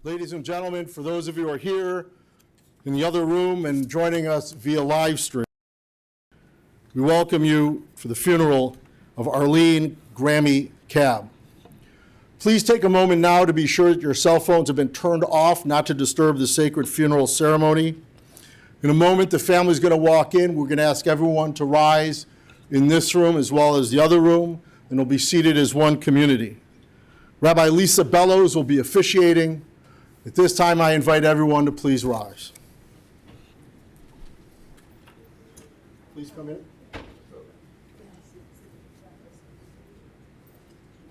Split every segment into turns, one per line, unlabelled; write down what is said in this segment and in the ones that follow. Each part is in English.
Ladies and gentlemen, for those of you who are here in the other room and joining us via live stream, we welcome you for the funeral of Arlene Grami Kabb. Please take a moment now to be sure that your cell phones have been turned off, not to disturb the sacred funeral ceremony. In a moment, the family is going to walk in. We're going to ask everyone to rise in this room as well as the other room, and we'll be seated as one community. Rabbi Lisa Bellows will be officiating. At this time, I invite everyone to please rise. Please come in.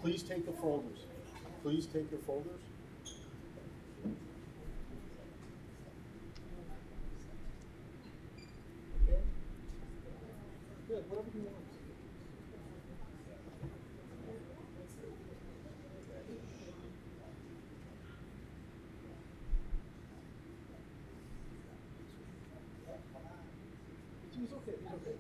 Please take the folders. Please take your folders. Okay. Good, whatever you want. It's okay, it's okay.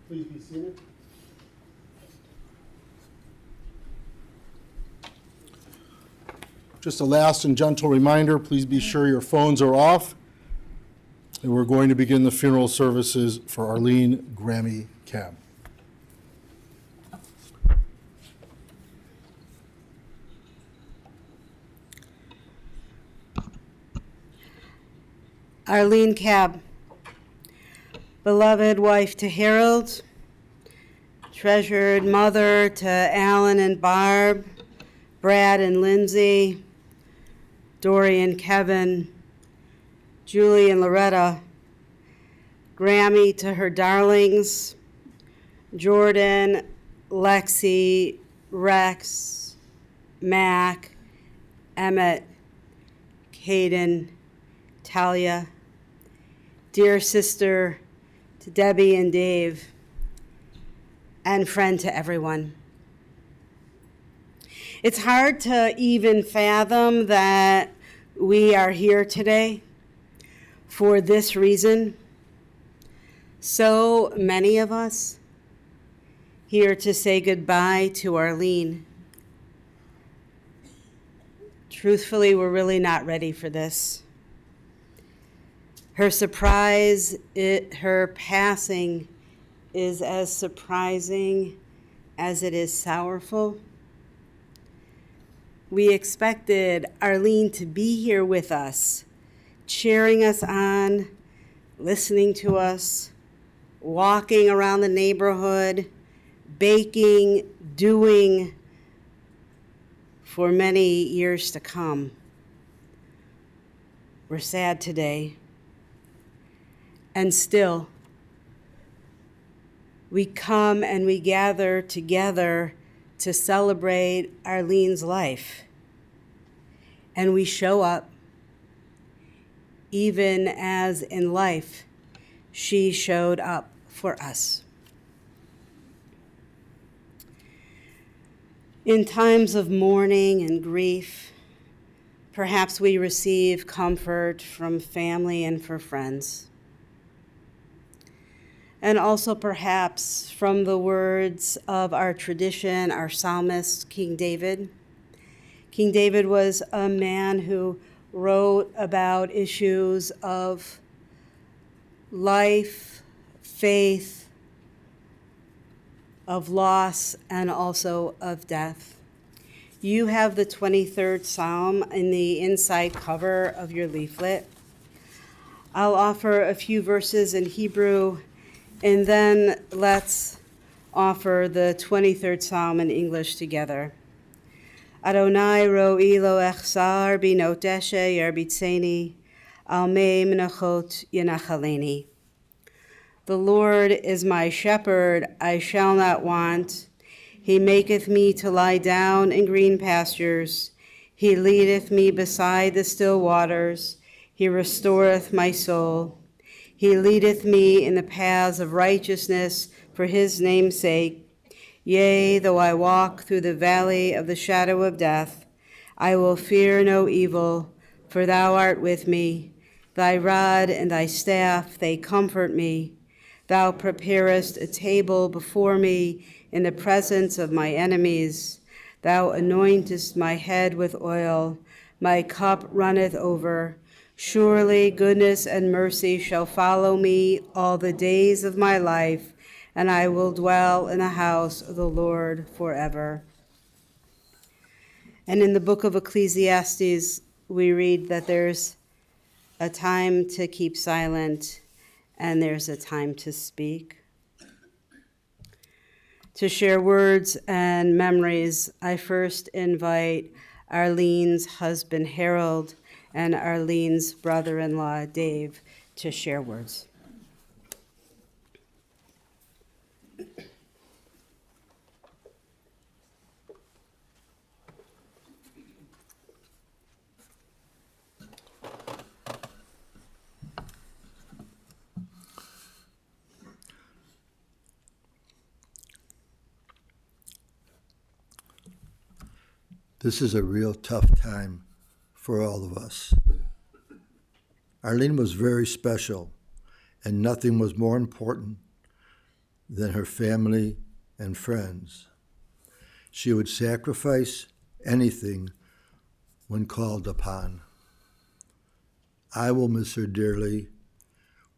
Please be seated. Just a last and gentle reminder, please be sure your phones are off. And we're going to begin the funeral services for Arlene Grami Kabb.
Arlene Kabb, beloved wife to Harold, treasured mother to Alan and Barb, Brad and Lindsay, Dory and Kevin, Julie and Loretta, Grammy to her darlings, Jordan, Lexi, Rex, Mac, Emmett, Caden, Talia, dear sister to Debbie and Dave, and friend to everyone. It's hard to even fathom that we are here today for this reason. So many of us here to say goodbye to Arlene. Truthfully, we're really not ready for this. Her surprise, her passing is as surprising as it is sorrowful. We expected Arlene to be here with us, cheering us on, listening to us, walking around the neighborhood, baking, doing for many years to come. We're sad today. And still, we come and we gather together to celebrate Arlene's life. And we show up, even as in life, she showed up for us. In times of mourning and grief, perhaps we receive comfort from family and from friends. And also perhaps from the words of our tradition, our psalmist, King David. King David was a man who wrote about issues of life, faith, of loss, and also of death. You have the 23rd Psalm in the inside cover of your leaflet. I'll offer a few verses in Hebrew And then let's offer the 23rd Psalm in English together. Adonai ro'i lo echsar binoteshe yerbitzeni, al me menachot yenachaleni. The Lord is my shepherd, I shall not want. He maketh me to lie down in green pastures. He leadeth me beside the still waters. He restoreth my soul. He leadeth me in the paths of righteousness for his name's sake. Yea, though I walk through the valley of the shadow of death, I will fear no evil, for thou art with me. Thy rod and thy staff, they comfort me. Thou preparest a table before me in the presence of my enemies. Thou anointest my head with oil. My cup runneth over. Surely goodness and mercy shall follow me all the days of my life, and I will dwell in the house of the Lord forever. And in the book of Ecclesiastes, we read that there's a time to keep silent and there's a time to speak. To share words and memories, I first invite Arlene's husband, Harold, and Arlene's brother-in-law, Dave, to share words.
This is a real tough time for all of us. Arlene was very special, and nothing was more important than her family and friends. She would sacrifice anything when called upon. I will miss her dearly.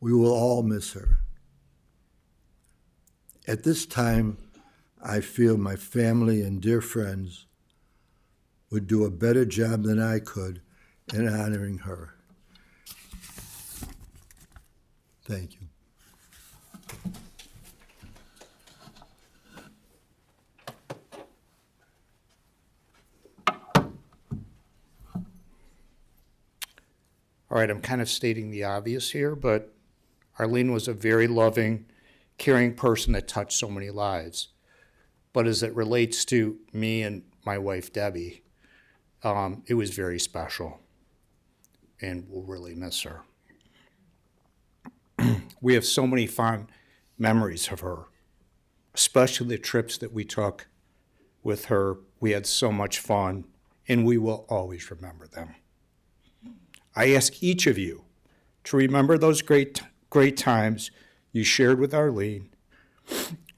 We will all miss her. At this time, I feel my family and dear friends would do a better job than I could in honoring her. Thank you.
All right, I'm kind of stating the obvious here, but Arlene was a very loving, caring person that touched so many lives. But as it relates to me and my wife, Debbie, it was very special, and we'll really miss her. We have so many fond memories of her, especially the trips that we took with her. We had so much fun, and we will always remember them. I ask each of you to remember those great times you shared with Arlene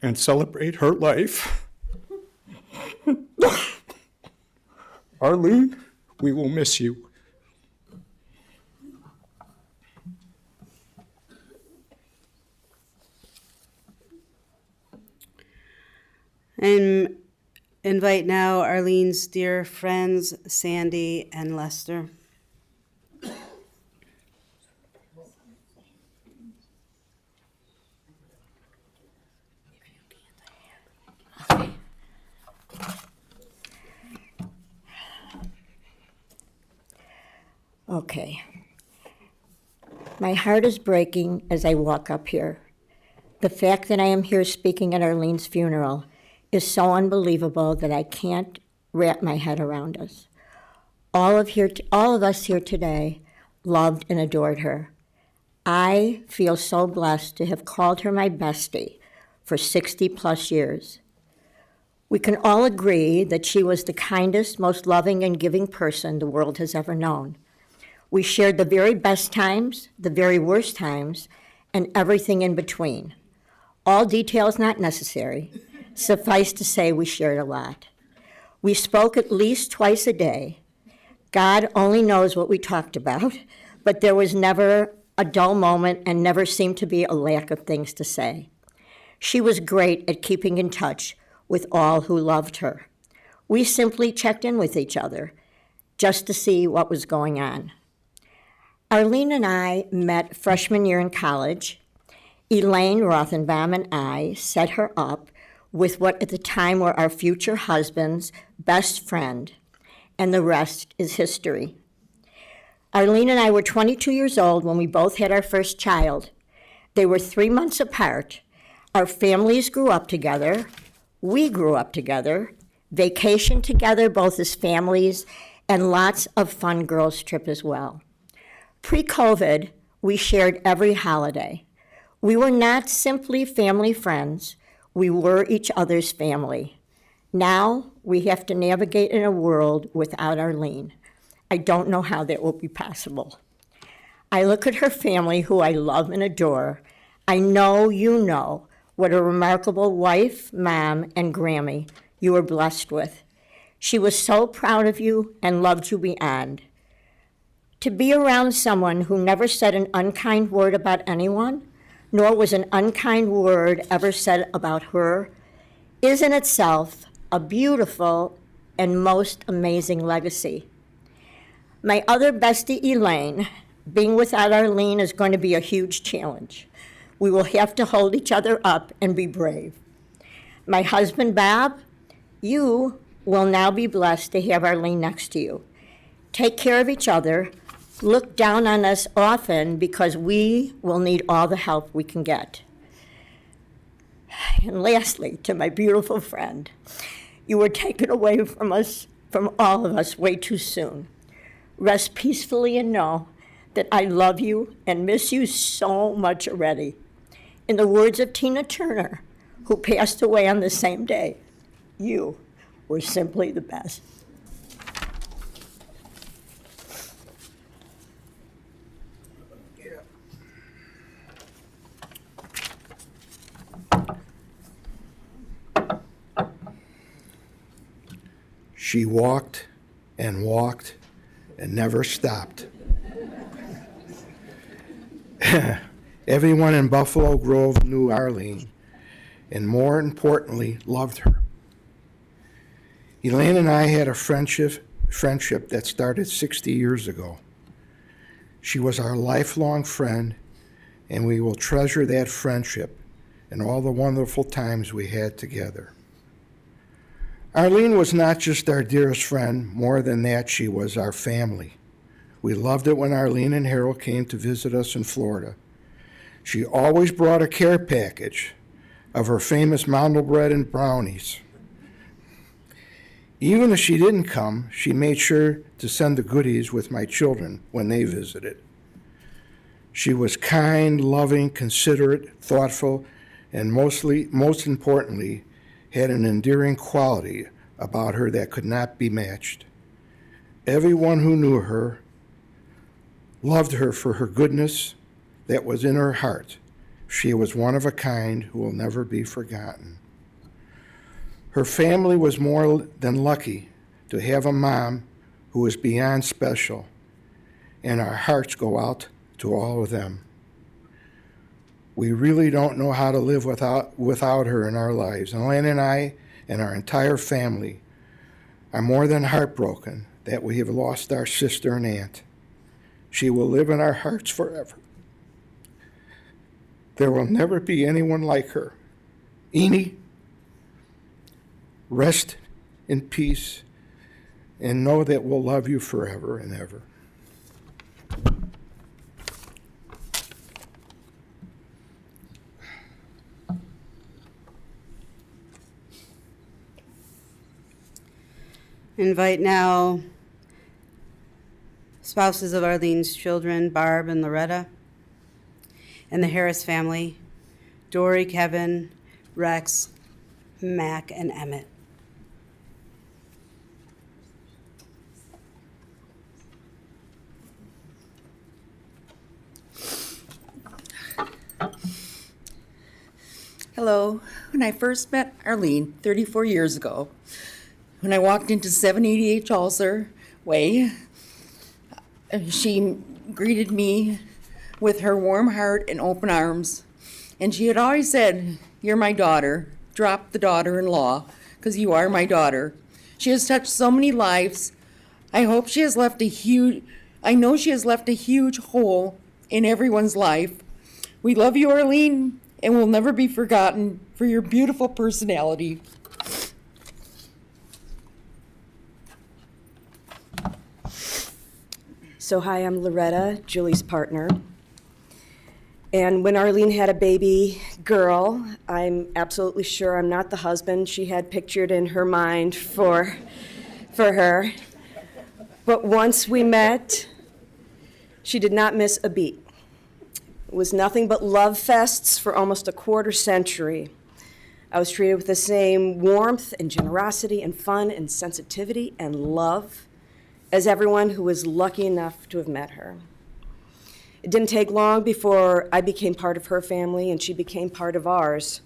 and celebrate her life. Arlene, we will miss you.
And invite now Arlene's dear friends, Sandy and Lester.
Okay. My heart is breaking as I walk up here. The fact that I am here speaking at Arlene's funeral is so unbelievable that I can't wrap my head around us. All of us here today loved and adored her. I feel so blessed to have called her my bestie for 60 plus years. We can all agree that she was the kindest, most loving and giving person the world has ever known. We shared the very best times, the very worst times, and everything in between. All details not necessary. Suffice to say, we shared a lot. We spoke at least twice a day. God only knows what we talked about, but there was never a dull moment and never seemed to be a lack of things to say. She was great at keeping in touch with all who loved her. We simply checked in with each other just to see what was going on. Arlene and I met freshman year in college, Elaine Rothenbaum and I set her up with what at the time were our future husband's best friend, and the rest is history. Arlene and I were 22 years old when we both had our first child. They were 3 months apart. Our families grew up together. We grew up together, vacationed together both as families, and lots of fun girls' trip as well. Pre-COVID, we shared every holiday. We were not simply family friends, we were each other's family. Now, we have to navigate in a world without Arlene. I don't know how that will be possible. I look at her family, who I love and adore. I know you know what a remarkable wife, mom, and Grammy you were blessed with. She was so proud of you and loved you beyond. To be around someone who never said an unkind word about anyone, nor was an unkind word ever said about her, is in itself a beautiful and most amazing legacy. My other bestie, Elaine, being without Arlene is going to be a huge challenge. We will have to hold each other up and be brave. My husband, Bob, you will now be blessed to have Arlene next to you. Take care of each other. Look down on us often because we will need all the help we can get. And lastly, to my beautiful friend, you were taken away from us, from all of us, way too soon. Rest peacefully and know that I love you and miss you so much already. In the words of Tina Turner, who passed away on the same day, you were simply the best.
She walked and walked and never stopped. Everyone in Buffalo Grove knew Arlene, and more importantly, loved her. Elaine and I had a friendship that started 60 years ago. She was our lifelong friend, and we will treasure that friendship and all the wonderful times we had together. Arlene was not just our dearest friend, more than that, she was our family. We loved it when Arlene and Harold came to visit us in Florida. She always brought a care package of her famous mountain bread and brownies. Even if she didn't come, she made sure to send the goodies with my children when they visited. She was kind, loving, considerate, thoughtful, and most importantly, had an endearing quality about her that could not be matched. Everyone who knew her loved her for her goodness that was in her heart. She was one of a kind who will never be forgotten. Her family was more than lucky to have a mom who was beyond special, and our hearts go out to all of them. We really don't know how to live without her in our lives. And Elaine and I and our entire family are more than heartbroken that we have lost our sister and aunt. She will live in our hearts forever. There will never be anyone like her. Eni, rest in peace and know that we'll love you forever and ever.
Invite now spouses of Arlene's children, Barb and Loretta, and the Harris family, Dory, Kevin, Rex, Mac, and Emmett.
Hello. When I first met Arlene 34 years ago, when I walked into 788 Chalser Way, she greeted me with her warm heart and open arms. And she had always said, "You're my daughter. Drop the daughter-in-law, because you are my daughter." She has touched so many lives. I know she has left a huge hole in everyone's life. We love you, Arlene, and will never be forgotten for your beautiful personality.
So hi, I'm Loretta, Julie's partner. And when Arlene had a baby girl, I'm absolutely sure I'm not the husband she had pictured in her mind for her. But once we met, she did not miss a beat. It was nothing but love fests for almost a quarter century. I was treated with the same warmth and generosity and fun and sensitivity and love as everyone who was lucky enough to have met her. It didn't take long before I became part of her family and she became part of ours.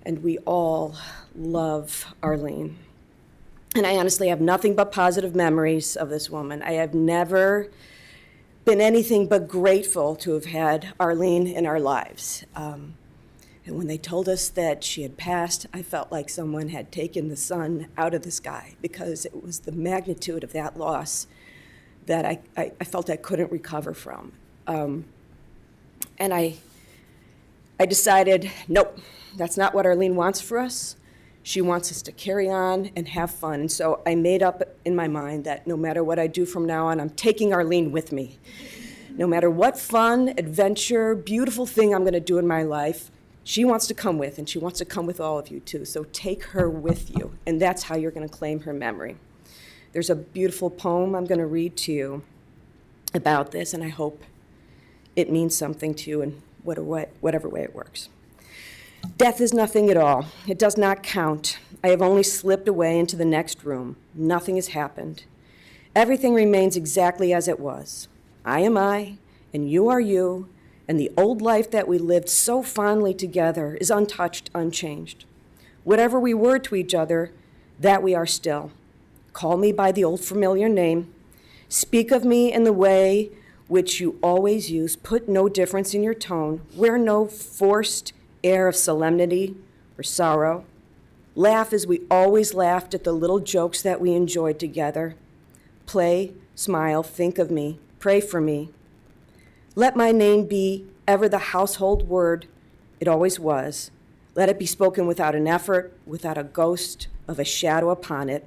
And we all love Arlene. And I honestly have nothing but positive memories of this woman. I have never been anything but grateful to have had Arlene in our lives. And when they told us that she had passed, I felt like someone had taken the sun out of the sky, because it was the magnitude of that loss that I felt I couldn't recover from. And I decided, nope, that's not what Arlene wants for us. She wants us to carry on and have fun. And so I made up in my mind that no matter what I do from now on, I'm taking Arlene with me. No matter what fun, adventure, beautiful thing I'm going to do in my life, she wants to come with, and she wants to come with all of you too. So take her with you, and that's how you're going to claim her memory. There's a beautiful poem I'm going to read to you about this, and I hope it means something to you in whatever way it works. Death is nothing at all. It does not count. I have only slipped away into the next room. Nothing has happened. Everything remains exactly as it was. I am I, and you are you, and the old life that we lived so fondly together is untouched, unchanged. Whatever we were to each other, that we are still. Call me by the old familiar name. Speak of me in the way which you always use. Put no difference in your tone. Wear no forced air of solemnity or sorrow. Laugh as we always laughed at the little jokes that we enjoyed together. Play, smile, think of me, pray for me. Let my name be ever the household word it always was. Let it be spoken without an effort, without a ghost of a shadow upon it.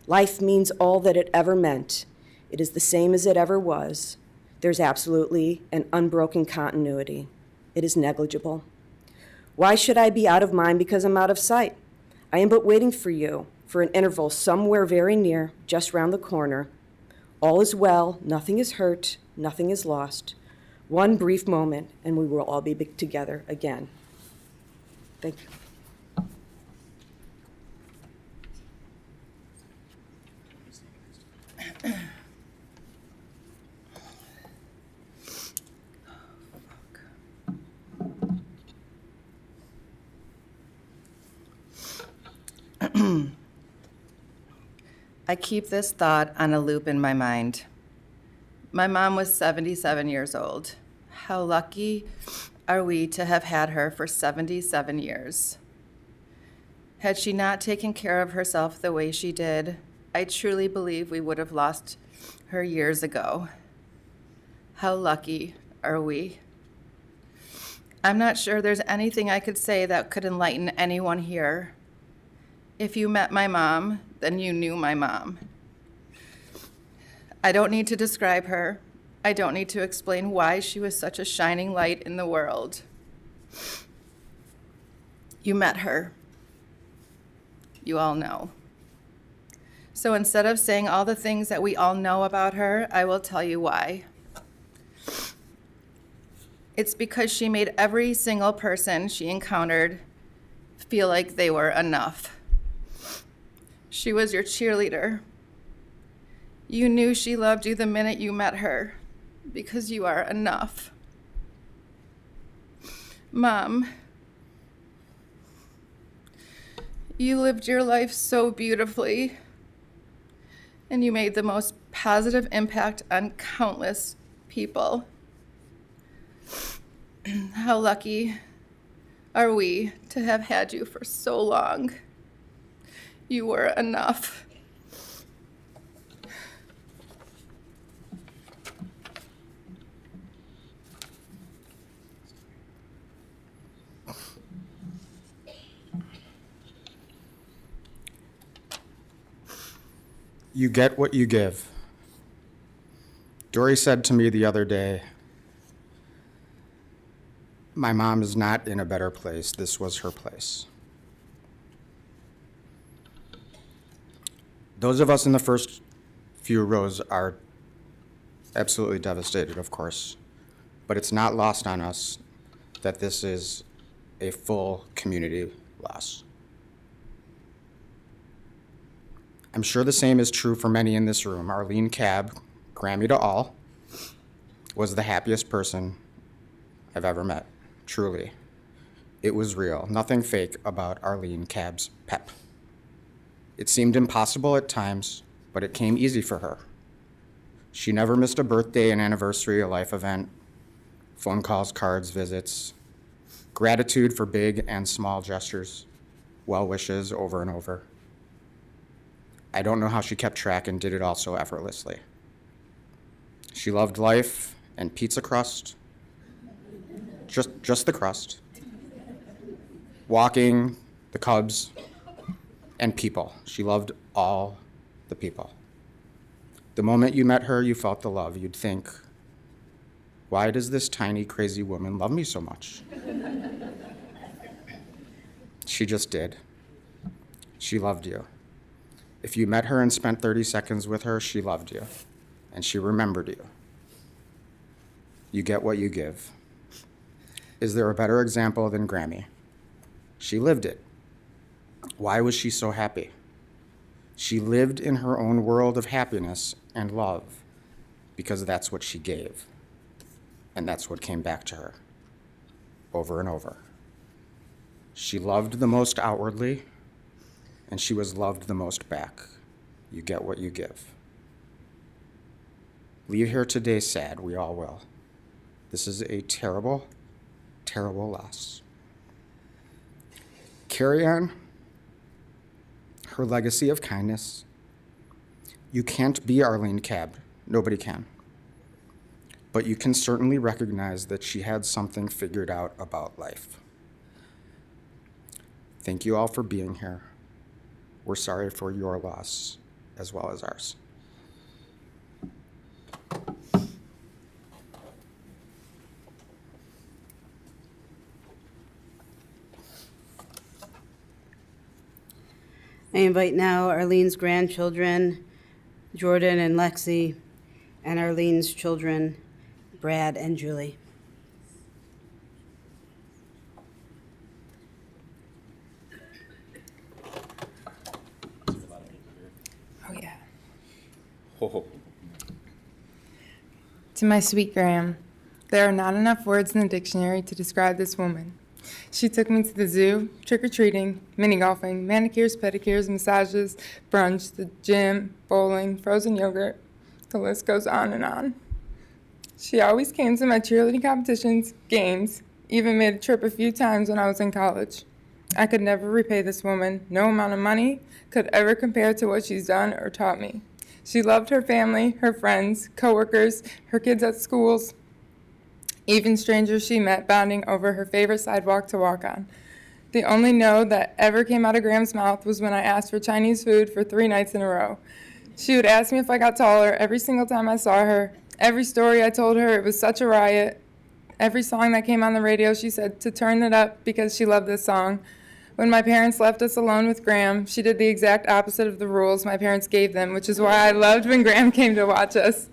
Life means all that it ever meant. It is the same as it ever was. There's absolutely an unbroken continuity. It is negligible. Why should I be out of mind because I'm out of sight? I am but waiting for you, for an interval somewhere very near, just round the corner. All is well, nothing is hurt, nothing is lost. One brief moment, and we will all be together again. Thank you.
I keep this thought on a loop in my mind. My mom was 77 years old. How lucky are we to have had her for 77 years? Had she not taken care of herself the way she did, I truly believe we would have lost her years ago. How lucky are we? I'm not sure there's anything I could say that could enlighten anyone here. If you met my mom, then you knew my mom. I don't need to describe her. I don't need to explain why she was such a shining light in the world. You met her. You all know. So instead of saying all the things that we all know about her, I will tell you why. It's because she made every single person she encountered feel like they were enough. She was your cheerleader. You knew she loved you the minute you met her because you are enough. Mom, you lived your life so beautifully, and you made the most positive impact on countless people. How lucky are we to have had you for so long? You were enough.
You get what you give. Dory said to me the other day, my mom is not in a better place. This was her place. Those of us in the first few rows are absolutely devastated, of course, but it's not lost on us that this is a full community loss. I'm sure the same is true for many in this room. Arlene Kabb, Grammy to all, was the happiest person I've ever met, truly. It was real, nothing fake about Arlene Kabb's pep. It seemed impossible at times, but it came easy for her. She never missed a birthday, an anniversary, a life event, phone calls, cards, visits, gratitude for big and small gestures, well wishes over and over. I don't know how she kept track and did it all so effortlessly. She loved life and pizza crust, just the crust, walking, the Cubs, and people. She loved all the people. The moment you met her, you felt the love. You'd think, why does this tiny, crazy woman love me so much? She just did. She loved you. If you met her and spent 30 seconds with her, she loved you, and she remembered you. You get what you give. Is there a better example than Grammy? She lived it. Why was she so happy? She lived in her own world of happiness and love because that's what she gave, and that's what came back to her over and over. She loved the most outwardly, and she was loved the most back. You get what you give. Leave here today sad, we all will. This is a terrible, terrible loss. Carry on her legacy of kindness. You can't be Arlene Kabb, nobody can. But you can certainly recognize that she had something figured out about life. Thank you all for being here. We're sorry for your loss as well as ours.
I invite now Arlene's grandchildren, Jordan and Lexi, and Arlene's children, Brad and Julie.
Oh, yeah. To my sweet Graham, there are not enough words in the dictionary to describe this woman. She took me to the zoo, trick-or-treating, mini-golfing, manicures, pedicures, massages, brunch, the gym, bowling, frozen yogurt. The list goes on and on. She always came to my cheerleading competitions, games, even made a trip a few times when I was in college. I could never repay this woman. No amount of money could ever compare to what she's done or taught me. She loved her family, her friends, coworkers, her kids at schools, even strangers she met bonding over her favorite sidewalk to walk on. The only no that ever came out of Graham's mouth was when I asked for Chinese food for 3 nights in a row. She would ask me if I got taller every single time I saw her. Every story I told her, it was such a riot. Every song that came on the radio, she said to turn it up because she loved this song. When my parents left us alone with Graham, she did the exact opposite of the rules my parents gave them, which is why I loved when Graham came to watch us.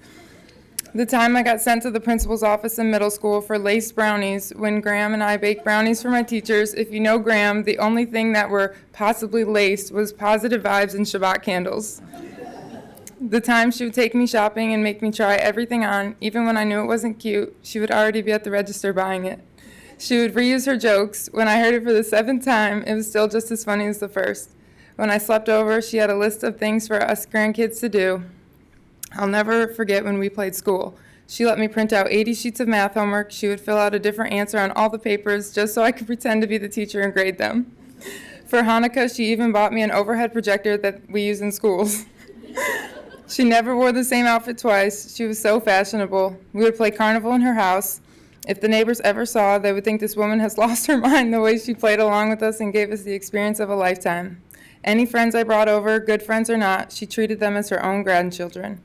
The time I got sent to the principal's office in middle school for laced brownies, when Graham and I baked brownies for my teachers, if you know Graham, the only thing that were possibly laced was positive vibes and Shabbat candles. The time she would take me shopping and make me try everything on, even when I knew it wasn't cute, she would already be at the register buying it. She would reuse her jokes. When I heard it for the 7th time, it was still just as funny as the first. When I slept over, she had a list of things for us grandkids to do. I'll never forget when we played school. She let me print out 80 sheets of math homework. She would fill out a different answer on all the papers just so I could pretend to be the teacher and grade them. For Hanukkah, she even bought me an overhead projector that we use in schools. She never wore the same outfit twice. She was so fashionable. We would play carnival in her house. If the neighbors ever saw, they would think this woman has lost her mind the way she played along with us and gave us the experience of a lifetime. Any friends I brought over, good friends or not, she treated them as her own grandchildren.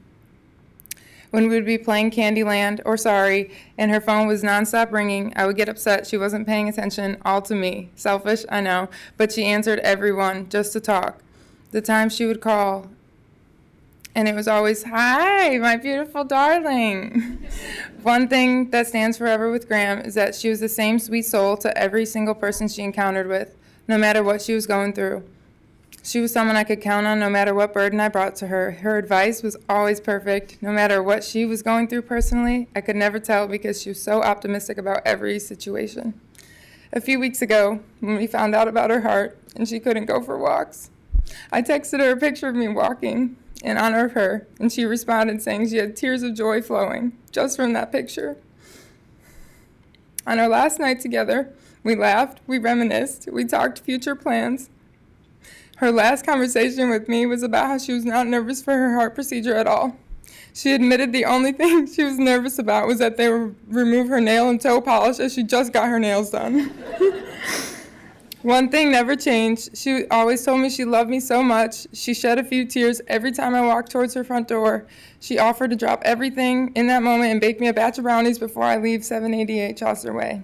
When we would be playing Candyland or Sorry, and her phone was nonstop ringing, I would get upset she wasn't paying attention, all to me. Selfish, I know, but she answered everyone just to talk. The time she would call, and it was always, "Hi, my beautiful darling." One thing that stands forever with Graham is that she was the same sweet soul to every single person she encountered with, no matter what she was going through. She was someone I could count on no matter what burden I brought to her. Her advice was always perfect. No matter what she was going through personally, I could never tell because she was so optimistic about every situation. A few weeks ago, when we found out about her heart and she couldn't go for walks, I texted her a picture of me walking in honor of her, and she responded saying she had tears of joy flowing just from that picture. On our last night together, we laughed, we reminisced, we talked future plans. Her last conversation with me was about how she was not nervous for her heart procedure at all. She admitted the only thing she was nervous about was that they would remove her nail and toe polish as she just got her nails done. One thing never changed. She always told me she loved me so much. She shed a few tears every time I walked towards her front door. She offered to drop everything in that moment and bake me a batch of brownies before I leave 788 Chaucer Way.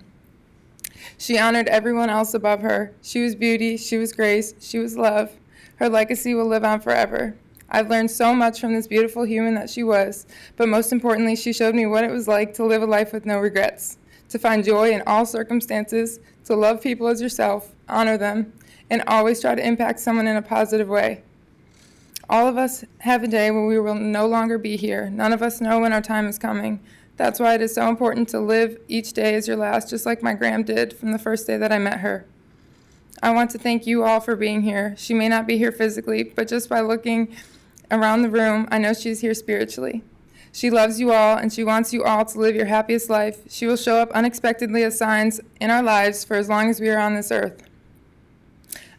She honored everyone else above her. She was beauty, she was grace, she was love. Her legacy will live on forever. I've learned so much from this beautiful human that she was, but most importantly, she showed me what it was like to live a life with no regrets, to find joy in all circumstances, to love people as yourself, honor them, and always try to impact someone in a positive way. All of us have a day when we will no longer be here. None of us know when our time is coming. That's why it is so important to live each day as your last, just like my Gram did from the first day that I met her. I want to thank you all for being here. She may not be here physically, but just by looking around the room, I know she's here spiritually. She loves you all, and she wants you all to live your happiest life. She will show up unexpectedly as signs in our lives for as long as we are on this earth.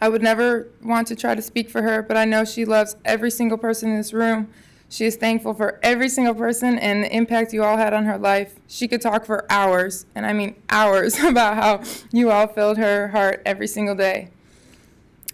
I would never want to try to speak for her, but I know she loves every single person in this room. She is thankful for every single person and the impact you all had on her life. She could talk for hours, and I mean hours, about how you all filled her heart every single day.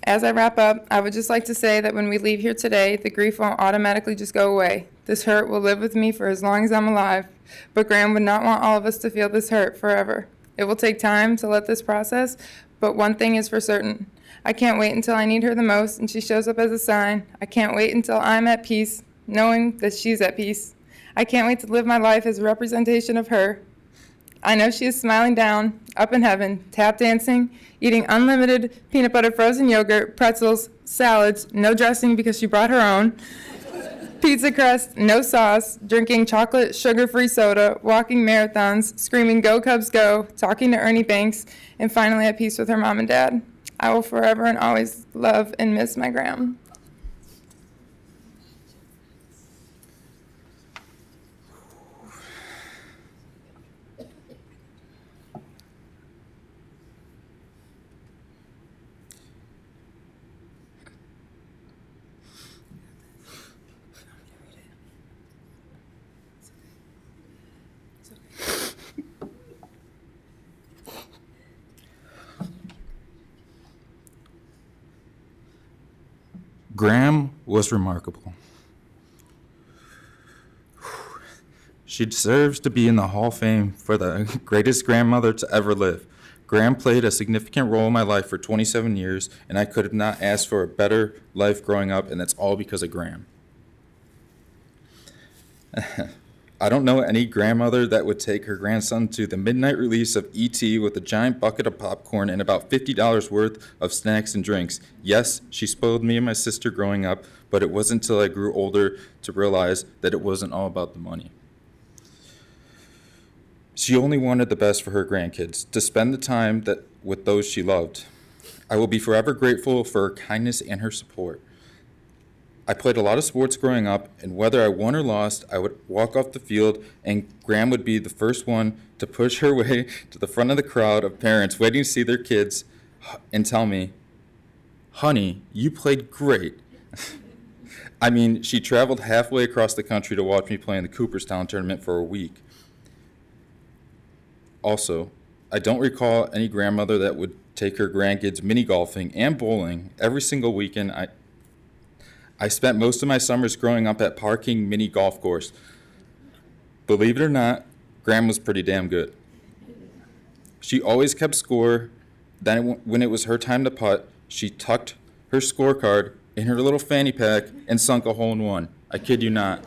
As I wrap up, I would just like to say that when we leave here today, the grief won't automatically just go away. This hurt will live with me for as long as I'm alive, but Graham would not want all of us to feel this hurt forever. It will take time to let this process, but one thing is for certain. I can't wait until I need her the most and she shows up as a sign. I can't wait until I'm at peace, knowing that she's at peace. I can't wait to live my life as a representation of her. I know she is smiling down, up in heaven, tap dancing, eating unlimited peanut butter frozen yogurt, pretzels, salads, no dressing because she brought her own, pizza crust, no sauce, drinking chocolate sugar-free soda, walking marathons, screaming "Go Cubs Go," talking to Ernie Banks, and finally at peace with her mom and dad. I will forever and always love and miss my Gram.
Gram was remarkable. She deserves to be in the Hall of Fame for the greatest grandmother to ever live. Gram played a significant role in my life for 27 years, and I could have not asked for a better life growing up, and that's all because of Gram. I don't know any grandmother that would take her grandson to the midnight release of E.T. with a giant bucket of popcorn and about $50 worth of snacks and drinks. Yes, she spoiled me and my sister growing up, but it wasn't until I grew older to realize that it wasn't all about the money. She only wanted the best for her grandkids, to spend the time with those she loved. I will be forever grateful for her kindness and her support. I played a lot of sports growing up, and whether I won or lost, I would walk off the field, and Gram would be the first one to push her way to the front of the crowd of parents waiting to see their kids and tell me, "Honey, you played great." I mean, she traveled halfway across the country to watch me play in the Cooperstown tournament for a week. Also, I don't recall any grandmother that would take her grandkids mini golfing and bowling every single weekend. I spent most of my summers growing up at Parking Mini Golf Course. Believe it or not, Graham was pretty damn good. She always kept score. Then when it was her time to putt, she tucked her scorecard in her little fanny pack and sunk a hole in one. I kid you not.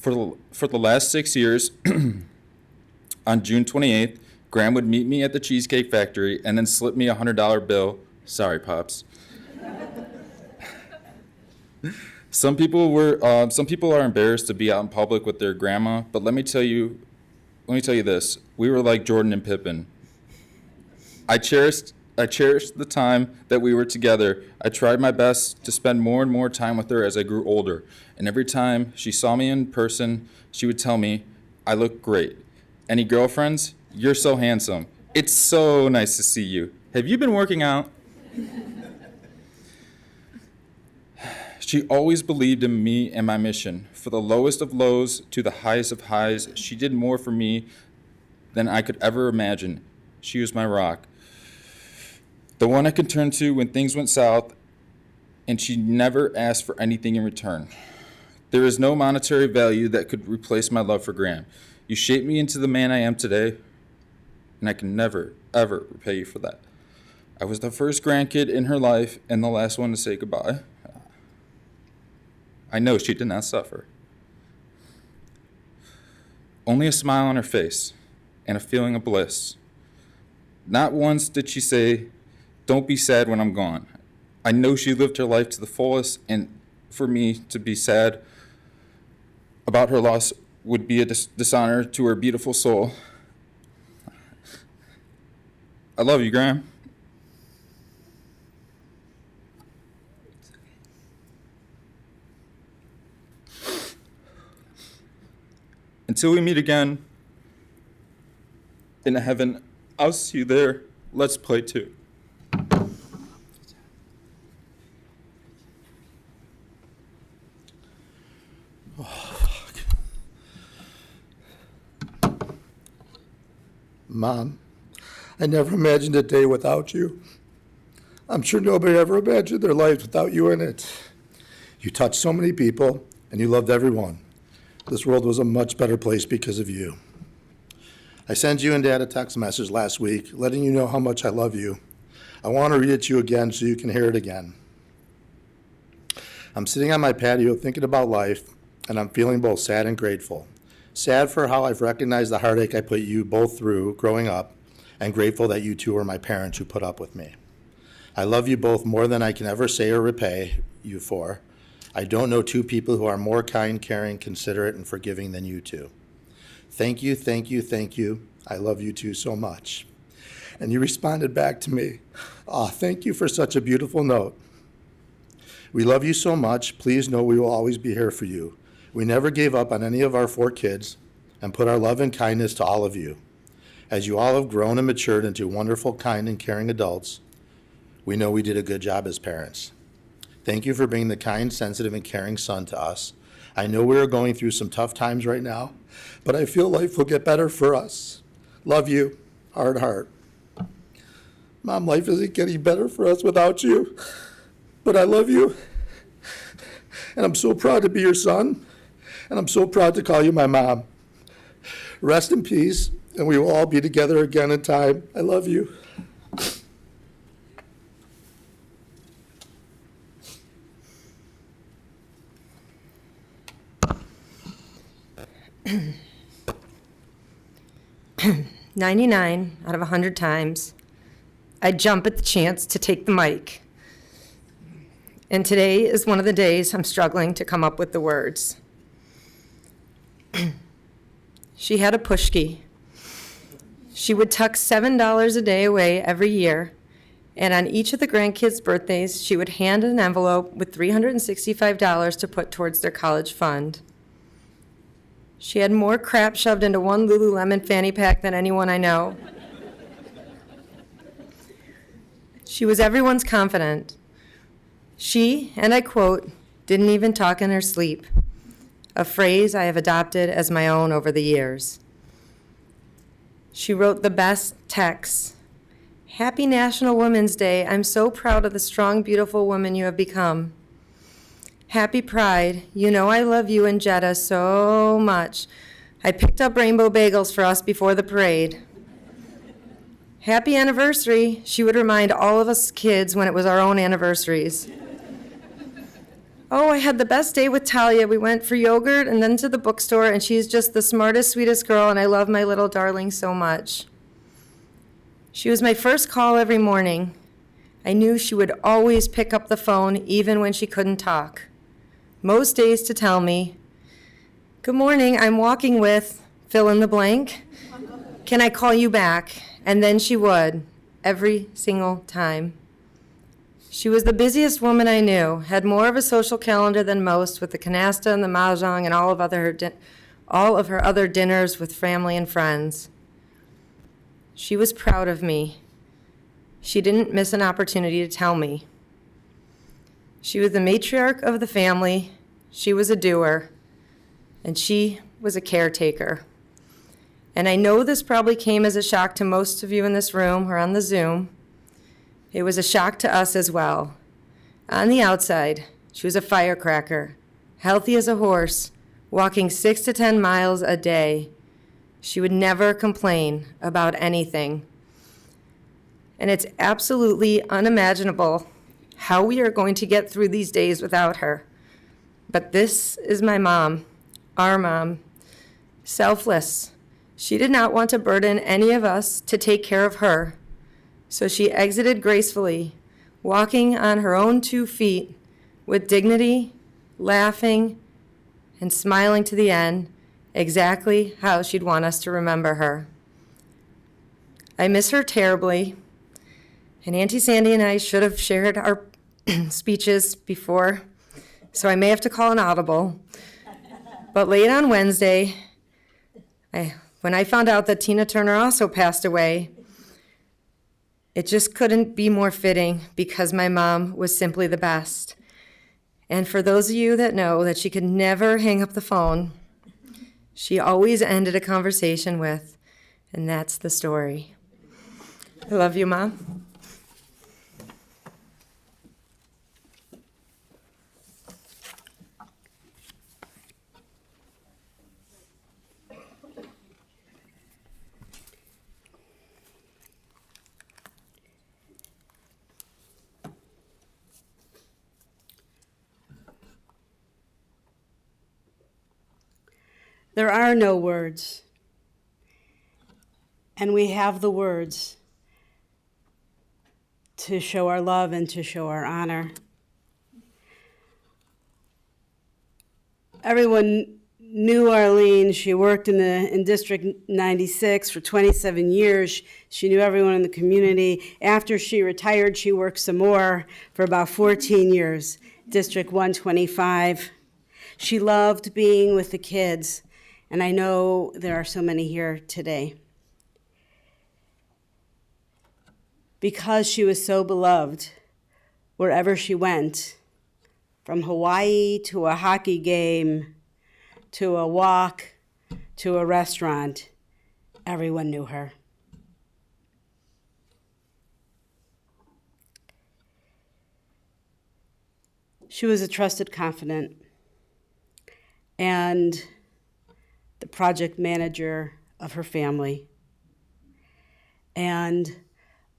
For the last 6 years, on June 28th, Graham would meet me at the Cheesecake Factory and then slip me a $100 bill. Sorry, Pops. Some people are embarrassed to be out in public with their grandma, but let me tell you this. We were like Jordan and Pippen. I cherished the time that we were together. I tried my best to spend more and more time with her as I grew older. And every time she saw me in person, she would tell me, I look great. Any girlfriends? You're so handsome. It's so nice to see you. Have you been working out? She always believed in me and my mission. For the lowest of lows to the highest of highs, she did more for me than I could ever imagine. She was my rock. The one I could turn to when things went south, and she never asked for anything in return. There is no monetary value that could replace my love for Graham. You shaped me into the man I am today, and I can never, ever repay you for that. I was the first grandkid in her life and the last one to say goodbye. I know she did not suffer. Only a smile on her face and a feeling of bliss. Not once did she say, don't be sad when I'm gone. I know she lived her life to the fullest, and for me to be sad about her loss would be a dishonor to her beautiful soul. I love you, Graham. Until we meet again in heaven, I'll see you there. Let's play too.
Mom, I never imagined a day without you. I'm sure nobody ever imagined their lives without you in it. You touched so many people, and you loved everyone. This world was a much better place because of you. I sent you and Dad a text message last week letting you know how much I love you. I want to read it to you again so you can hear it again. I'm sitting on my patio thinking about life, and I'm feeling both sad and grateful. Sad for how I've recognized the heartache I put you both through growing up, and grateful that you two were my parents who put up with me. I love you both more than I can ever say or repay you for. I don't know two people who are more kind, caring, considerate, and forgiving than you two. Thank you, thank you, thank you. I love you two so much. And you responded back to me. Thank you for such a beautiful note. We love you so much. Please know we will always be here for you. We never gave up on any of our 4 kids and put our love and kindness to all of you. As you all have grown and matured into wonderful, kind, and caring adults, we know we did a good job as parents. Thank you for being the kind, sensitive, and caring son to us. I know we are going through some tough times right now, but I feel life will get better for us. Love you, hard heart. Mom, life isn't getting better for us without you, but I love you. And I'm so proud to be your son, and I'm so proud to call you my mom. Rest in peace, and we will all be together again in time. I love you.
99 out of 100 times, I'd jump at the chance to take the mic. And today is one of the days I'm struggling to come up with the words. She had a pushki. She would tuck $7 a day away every year, and on each of the grandkids' birthdays, she would hand an envelope with $365 to put towards their college fund. She had more crap shoved into one Lululemon fanny pack than anyone I know. She was everyone's confidant. She, and I quote, didn't even talk in her sleep, a phrase I have adopted as my own over the years. She wrote the best texts. Happy National Women's Day. I'm so proud of the strong, beautiful woman you have become. Happy Pride. You know I love you and Jetta so much. I picked up rainbow bagels for us before the parade. Happy anniversary. She would remind all of us kids when it was our own anniversaries. Oh, I had the best day with Talia. We went for yogurt and then to the bookstore, and she's just the smartest, sweetest girl, and I love my little darling so much. She was my first call every morning. I knew she would always pick up the phone even when she couldn't talk. Most days to tell me, "Good morning, I'm walking with," fill in the blank. "Can I call you back?" And then she would, every single time. She was the busiest woman I knew, had more of a social calendar than most, with the canasta and the mahjong and all of her other dinners with family and friends. She was proud of me. She didn't miss an opportunity to tell me. She was the matriarch of the family, she was a doer, and she was a caretaker. And I know this probably came as a shock to most of you in this room or on the Zoom. It was a shock to us as well. On the outside, she was a firecracker, healthy as a horse, walking 6 to 10 miles a day. She would never complain about anything. And it's absolutely unimaginable how we are going to get through these days without her. But this is my mom, our mom, selfless. She did not want to burden any of us to take care of her. So she exited gracefully, walking on her own 2 feet with dignity, laughing, and smiling to the end, exactly how she'd want us to remember her. I miss her terribly, and Auntie Sandy and I should have shared our speeches before, so I may have to call an audible. But late on Wednesday, when I found out that Tina Turner also passed away, it just couldn't be more fitting because my mom was simply the best. And for those of you that know that she could never hang up the phone, she always ended a conversation with, and that's the story. I love you, Mom.
There are no words, and we have the words to show our love and to show our honor. Everyone knew Arlene. She worked in District 96 for 27 years. She knew everyone in the community. After she retired, she worked some more for about 14 years, District 125. She loved being with the kids. And I know there are so many here today. Because she was so beloved, wherever she went, from Hawaii to a hockey game, to a walk, to a restaurant, everyone knew her. She was a trusted confidant and the project manager of her family, and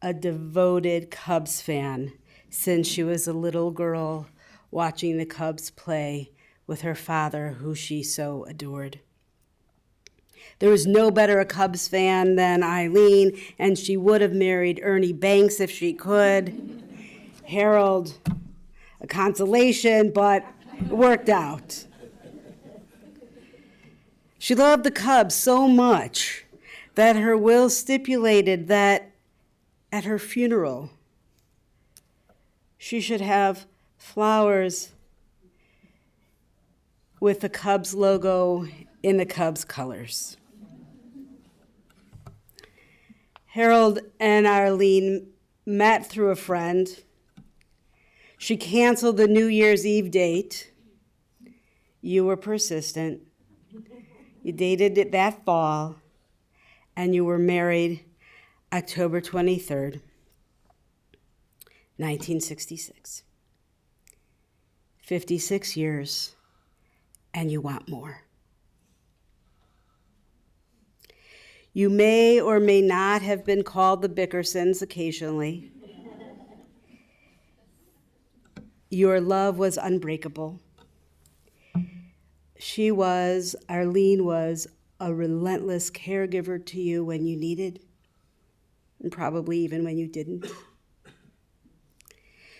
a devoted Cubs fan since she was a little girl watching the Cubs play with her father, who she so adored. There was no better a Cubs fan than Arlene, and she would have married Ernie Banks if she could. Harold, a consolation, but it worked out. She loved the Cubs so much that her will stipulated that at her funeral, she should have flowers with the Cubs logo in the Cubs colors. Harold and Arlene met through a friend. She canceled the New Year's Eve date. You were persistent. You dated it that fall, and you were married October 23rd, 1966. 56 years, and you want more. You may or may not have been called the Bickersons occasionally. Your love was unbreakable. Arlene was a relentless caregiver to you when you needed, and probably even when you didn't.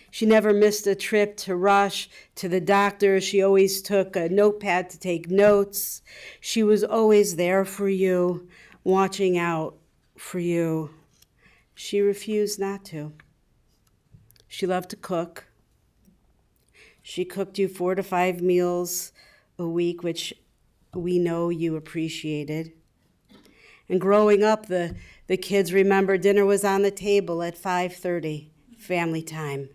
She never missed a trip to rush to the doctor. She always took a notepad to take notes. She was always there for you, watching out for you. She refused not to. She loved to cook. She cooked you 4 to 5 meals a week, which we know you appreciated. And growing up, the kids remember dinner was on the table at 5:30, family time.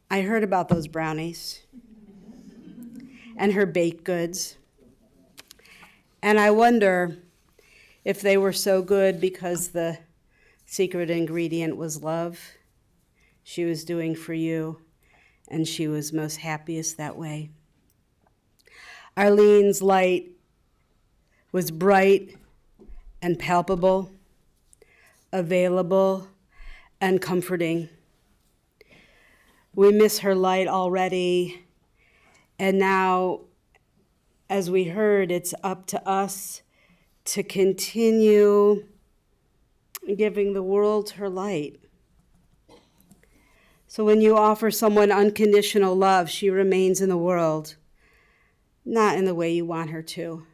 I heard about those brownies and her baked goods, and I wonder if they were so good because the secret ingredient was love she was doing for you, and she was most happiest that way. Arlene's light was bright and palpable, available and comforting. We miss her light already, and now, as we heard, it's up to us to continue giving the world her light. So when you offer someone unconditional love, she remains in the world, not in the way you want her to,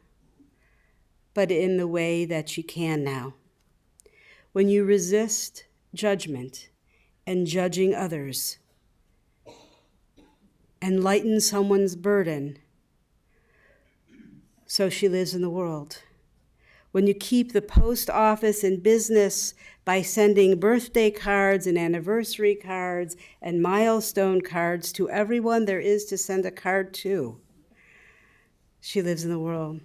but in the way that she can now. When you resist judgment and judging others, and lighten someone's burden, so she lives in the world. When you keep the post office in business by sending birthday cards and anniversary cards and milestone cards to everyone there is to send a card to, she lives in the world.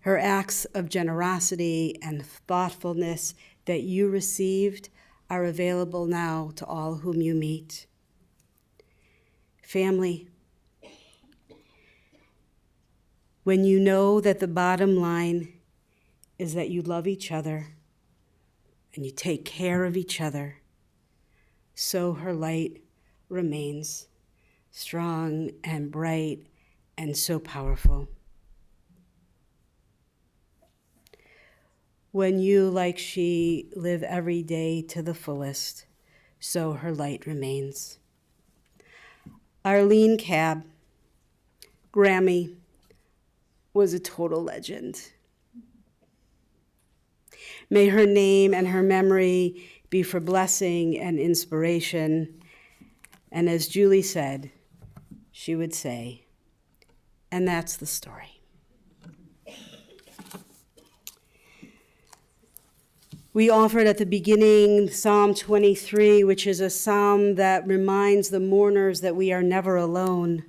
Her acts of generosity and thoughtfulness that you received are available now to all whom you meet. Family, when you know that the bottom line is that you love each other and you take care of each other, so her light remains strong and bright and so powerful. When you, like she, live every day to the fullest, so her light remains. Arlene Kabb, Grammy, was a total legend. May her name and her memory be for blessing and inspiration. And as Julie said, she would say, and that's the story. We offered at the beginning Psalm 23, which is a psalm that reminds the mourners that we are never alone.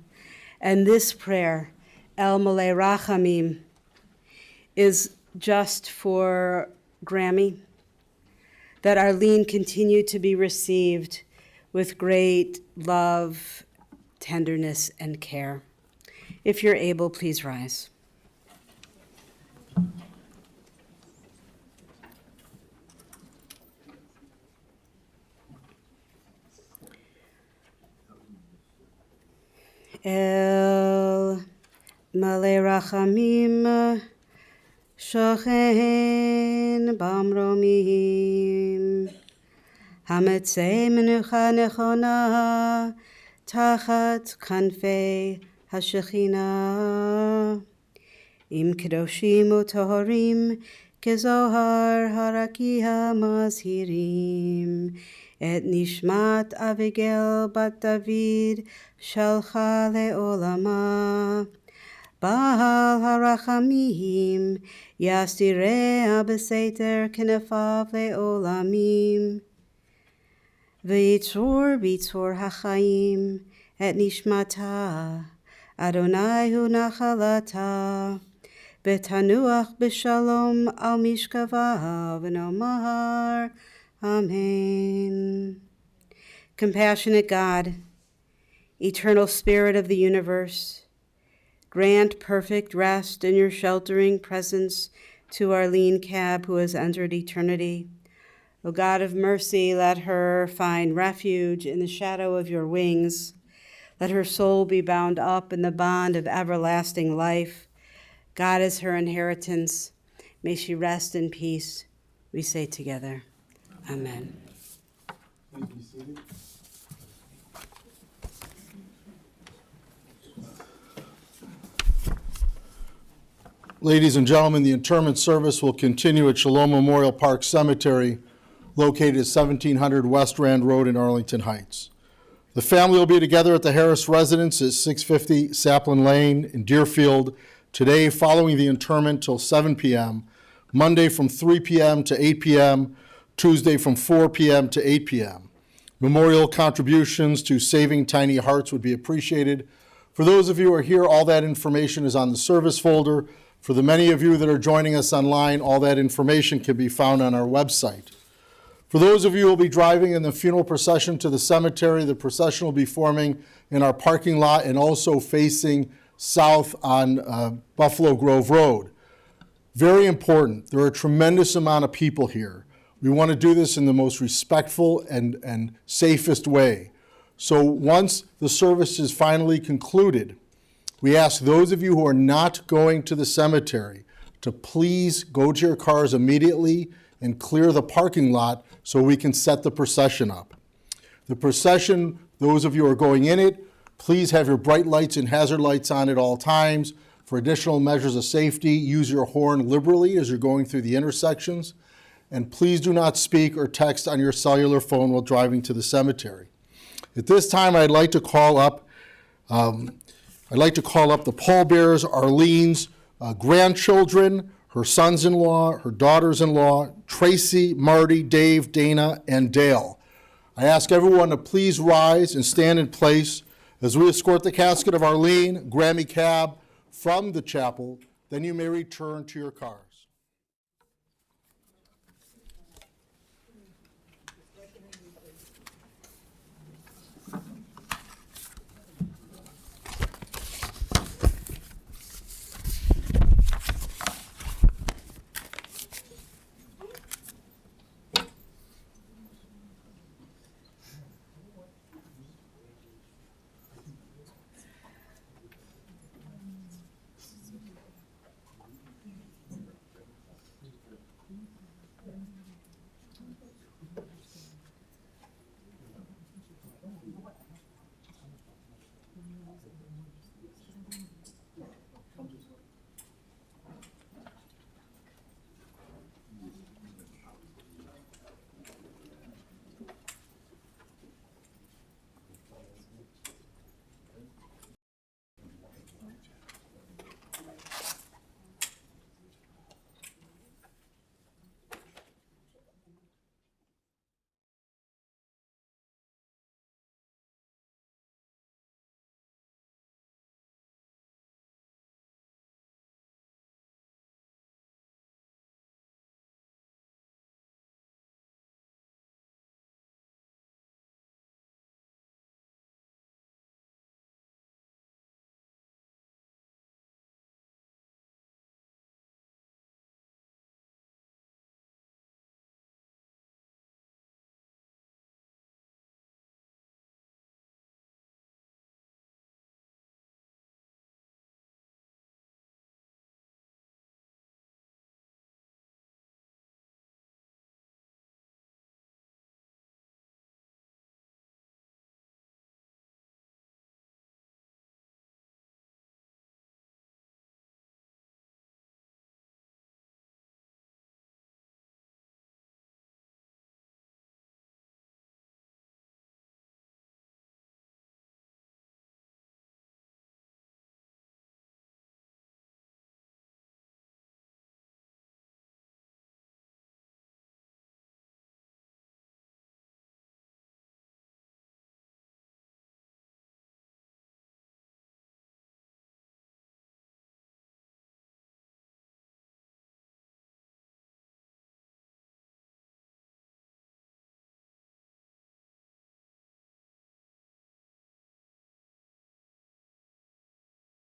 And this prayer, El Malei Rachamim, is just for Grammy, that Arlene continue to be received with great love, tenderness, and care. If you're able, please rise. El Malei Rachamim Shochen Bamromim Hametzei Menucha Nechona Tachat Kanfei HaShechina Im Kedoshim Utohorim Kezohar Haraki HaMazhirim Et Nishmat Abigail Bat David Shalcha Le'olama Baal Harachamim Yastireh Beseter Kenefav Le'olamim V'yitzur B'yitzur HaChaim Et Nishmata Adonai hu nachalata, v'tanuach b'shalom al mishkavaha v'nomar. Amen. Compassionate God, eternal Spirit of the universe, grant perfect rest in your sheltering presence to Arlene Kabb, who has entered eternity. O God of mercy, let her find refuge in the shadow of your wings. Let her soul be bound up in the bond of everlasting life. God is her inheritance. May she rest in peace. We say together, Amen.
Ladies and gentlemen, the interment service will continue at Shalom Memorial Park Cemetery, located at 1700 West Rand Road in Arlington Heights. The family will be together at the Harris residence at 650 Saplin Lane in Deerfield today, following the interment till 7 p.m., Monday from 3 p.m. to 8 p.m., Tuesday from 4 p.m. to 8 p.m. Memorial contributions to Saving Tiny Hearts would be appreciated. For those of you who are here, all that information is on the service folder. For the many of you that are joining us online, all that information can be found on our website. For those of you who will be driving in the funeral procession to the cemetery, the procession will be forming in our parking lot and also facing south on Buffalo Grove Road. Very important, there are a tremendous amount of people here. We want to do this in the most respectful and safest way. So once the service is finally concluded, we ask those of you who are not going to the cemetery to please go to your cars immediately and clear the parking lot so we can set the procession up. The procession, those of you who are going in it, please have your bright lights and hazard lights on at all times. For additional measures of safety, use your horn liberally as you're going through the intersections. And please do not speak or text on your cellular phone while driving to the cemetery. At this time, I'd like to call up the pallbearers, Arlene's grandchildren, her sons-in-law, her daughters-in-law, Tracy, Marty, Dave, Dana, and Dale. I ask everyone to please rise and stand in place as we escort the casket of Arlene Grami Kabb from the chapel. Then you may return to your cars.